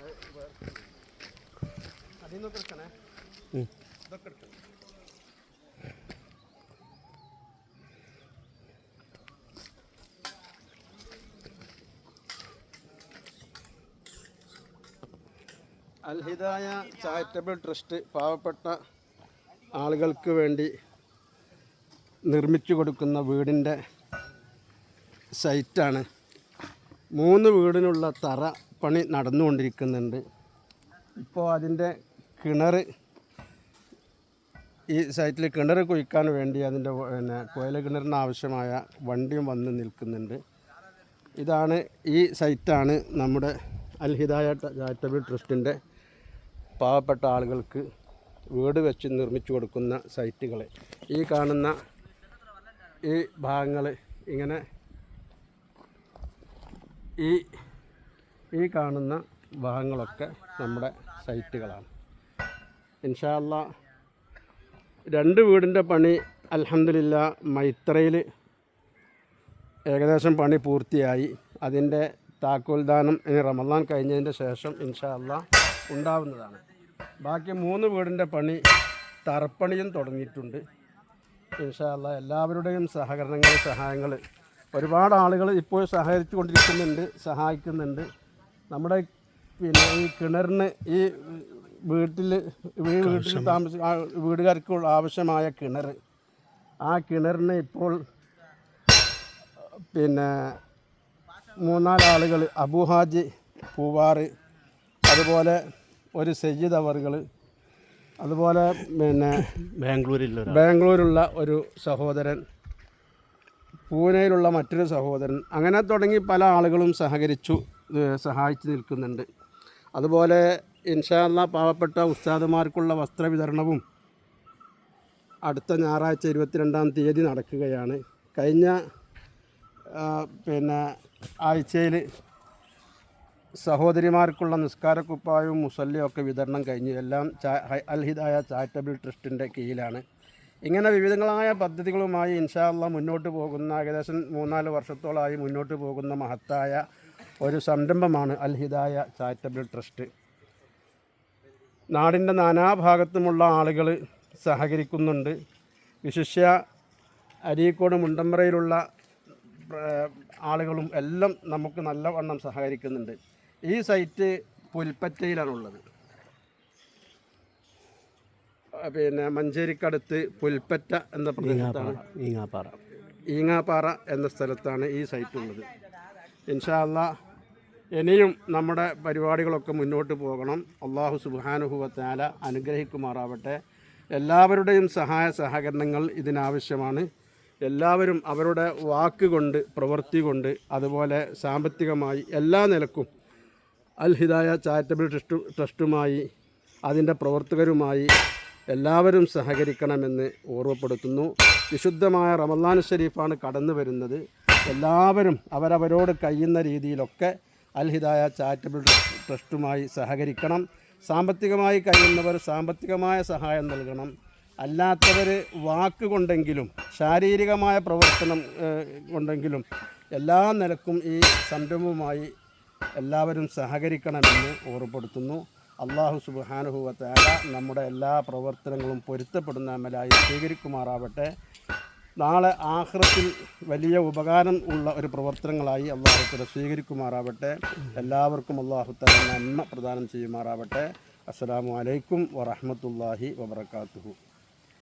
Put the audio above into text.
അൽ Hidaya charitable trust പാവപ്പെട്ട ആളുകൾക്ക് വേണ്ടി നിർമ്മിച്ചു കൊടുക്കുന്ന വീടിൻ്റെ സൈറ്റാണ്. 3 വീടിനുള്ള തറ പണി നടന്നുകൊണ്ടിരിക്കുന്നുണ്ട്. ഇപ്പോൾ അതിൻ്റെ കിണർ, ഈ സൈറ്റിൽ കിണർ കുഴിക്കാൻ വേണ്ടി അതിൻ്റെ കുഴൽ കിണറിന് ആവശ്യമായ വണ്ടിയും വന്ന് നിൽക്കുന്നുണ്ട്. ഇതാണ് ഈ സൈറ്റാണ് നമ്മുടെ അൽ ഹിദായ ചാരിറ്റബിൾ ട്രസ്റ്റിൻ്റെ പാവപ്പെട്ട ആളുകൾക്ക് വീട് വെച്ച് നിർമ്മിച്ചു കൊടുക്കുന്ന സൈറ്റുകൾ. ഈ കാണുന്ന ഈ ഭാഗങ്ങൾ ഇങ്ങനെ ഈ കാണുന്ന ഭാഗങ്ങളൊക്കെ നമ്മുടെ സൈറ്റുകളാണ്. ഇൻഷാ അല്ലാഹ് 2 വീടിൻ്റെ പണി അൽഹംദുലില്ലാഹ് മൈത്രയിൽ ഏകദേശം പണി പൂർത്തിയായി. അതിൻ്റെ താക്കോൽദാനം ഇനി റമദാൻ കഴിഞ്ഞതിൻ്റെ ശേഷം ഇൻഷാ അല്ലാഹ് ഉണ്ടാവുന്നതാണ്. ബാക്കി 3 വീടിൻ്റെ പണി തറപ്പണിയും തുടങ്ങിയിട്ടുണ്ട്. ഇൻഷാ അല്ലാഹ് എല്ലാവരുടെയും സഹായങ്ങൾ ഒരുപാട് ആളുകൾ ഇപ്പോൾ സഹകരിച്ചു കൊണ്ടിരിക്കുന്നുണ്ട്, സഹായിക്കുന്നുണ്ട്. നമ്മുടെ ഈ കിണറിന് ഈ വീട്ടിൽ വീടുകാർക്ക് ആവശ്യമായ കിണർ, ആ കിണറിന് ഇപ്പോൾ 3-4 ആളുകൾ, അബുഹാജി പൂവാറ്, അതുപോലെ ഒരു സയ്യിദ് അവറുകൾ, അതുപോലെ ബാംഗ്ലൂരുള്ള ഒരു സഹോദരൻ, പൂനെയിലുള്ള മറ്റൊരു സഹോദരൻ, അങ്ങനെ തുടങ്ങി പല ആളുകളും സഹായിച്ചു നിൽക്കുന്നുണ്ട്. അതുപോലെ ഇൻഷാ അല്ലാഹ് പാവപ്പെട്ട ഉസ്താദുമാർക്കുള്ള വസ്ത്രവിതരണവും അടുത്ത ഞായറാഴ്ച 22-ാം തീയതി നടക്കുകയാണ്. കഴിഞ്ഞ ആഴ്ചയിൽ സഹോദരിമാർക്കുള്ള നിസ്കാരക്കുപ്പായവും മുസല്ലയും ഒക്കെ വിതരണം കഴിഞ്ഞു. എല്ലാം അൽ ഹിദായ ചാരിറ്റബിൾ ട്രസ്റ്റിൻ്റെ കീഴിലാണ്. ഇങ്ങനെ വിവിധങ്ങളായ പദ്ധതികളുമായി ഇൻഷാ അല്ലാഹ് മുന്നോട്ട് പോകുന്ന, ഏകദേശം 3-4 വർഷത്തോളമായി മുന്നോട്ട് പോകുന്ന മഹത്തായ ഒരു സംരംഭമാണ് അൽ ഹിദായ ചാരിറ്റബിൾ ട്രസ്റ്റ്. നാടിൻ്റെ നാനാഭാഗത്തുമുള്ള ആളുകൾ സഹകരിക്കുന്നുണ്ട്. വിശിഷ്യ അരീക്കോട് മുണ്ടമ്പ്രയിലുള്ള ആളുകളും എല്ലാം നമുക്ക് നല്ലവണ്ണം സഹകരിക്കുന്നുണ്ട്. ഈ സൈറ്റ് പുൽപ്പറ്റയിലാണുള്ളത്. മഞ്ചേരിക്കടുത്ത് പുൽപ്പറ്റ എന്ന പ്രദേശത്താണ്, ഈങ്ങാപ്പാറ എന്ന സ്ഥലത്താണ് ഈ സൈറ്റ് ഉള്ളത്. ഇൻഷാ അല്ലാഹ് ഇനിയും നമ്മുടെ പരിപാടികളൊക്കെ മുന്നോട്ട് പോകണം. അല്ലാഹു സുബ്ഹാനഹു വ തആല അനുഗ്രഹിക്കുമാറാവട്ടെ. എല്ലാവരുടെയും സഹകരണങ്ങൾ ഇതിനാവശ്യമാണ്. എല്ലാവരും അവരുടെ വാക്കുകൊണ്ട്, പ്രവൃത്തി കൊണ്ട്, അതുപോലെ സാമ്പത്തികമായി എല്ലാ നിലക്കും അൽ ഹിദായ ചാരിറ്റബിൾ ട്രസ്റ്റുമായി, അതിൻ്റെ പ്രവർത്തകരുമായി എല്ലാവരും സഹകരിക്കണമെന്ന് ഓർമ്മപ്പെടുത്തുന്നു. വിശുദ്ധമായ റമദാൻ ഷരീഫാണ് കടന്നു വരുന്നത്. എല്ലാവരും അവരവരോട് കഴിയുന്ന രീതിയിലൊക്കെ അൽ ഹിദായ ചാരിറ്റബിൾ ട്രസ്റ്റുമായി സഹകരിക്കണം. സാമ്പത്തികമായി കഴിയുന്നവർ സാമ്പത്തികമായ സഹായം നൽകണം. അല്ലാത്തവർ വാക്കുകൊണ്ടെങ്കിലും ശാരീരികമായ പ്രവർത്തനം കൊണ്ടെങ്കിലും എല്ലാ നിലക്കും ഈ സംരംഭവുമായി എല്ലാവരും സഹകരിക്കണമെന്ന് ഓർമ്മപ്പെടുത്തുന്നു. അല്ലാഹു സുബ്ഹാനഹു വ തആല നമ്മുടെ എല്ലാ പ്രവർത്തനങ്ങളും പൊരുത്തപ്പെടുന്ന അമലായി സ്വീകരിക്കുമാറാവട്ടെ. നാളെ ആഖിറത്തിൽ വലിയ ഉപകാരം ഉള്ള ഒരു പ്രവർത്തനങ്ങളായി അല്ലാഹു തആല സ്വീകരിക്കുമാറാവട്ടെ. എല്ലാവർക്കും അല്ലാഹു തആല നന്മ പ്രദാനം ചെയ്യുമാറാവട്ടെ. അസ്സലാമു അലൈക്കും വറഹ്മത്തുള്ളാഹി വബറകാതുഹു.